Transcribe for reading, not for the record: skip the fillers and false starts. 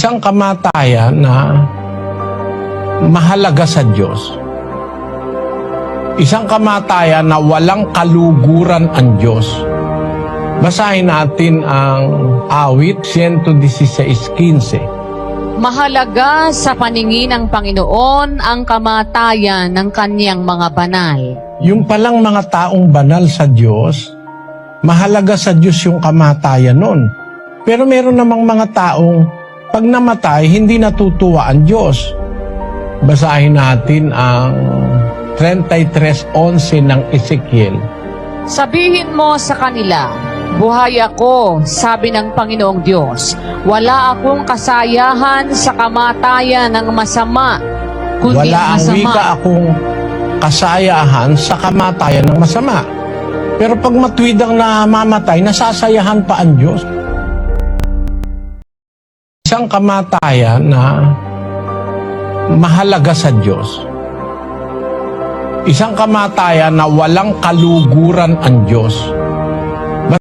Isang kamatayan na mahalaga sa Diyos. Isang kamatayan na walang kaluguran ang Diyos. Basahin natin ang awit 116:15. Mahalaga sa paningin ng Panginoon ang kamatayan ng kanyang mga banal. Yung palang mga taong banal sa Diyos, mahalaga sa Diyos yung kamatayan nun. Pero meron namang mga taong pag namatay, hindi natutuwa ang Diyos. Basahin natin ang 33:11 ng Ezekiel. Sabihin mo sa kanila, buhay ako, sabi ng Panginoong Diyos. Wala akong kasayahan sa kamatayan ng masama, kundi Wala ang masama. wika akong kasayahan sa kamatayan ng masama. Pero pag matuwid ang namamatay, nasasayahan pa ang Diyos. Isang kamatayan na mahalaga sa Diyos. Isang kamatayan na walang kaluguran ang Diyos.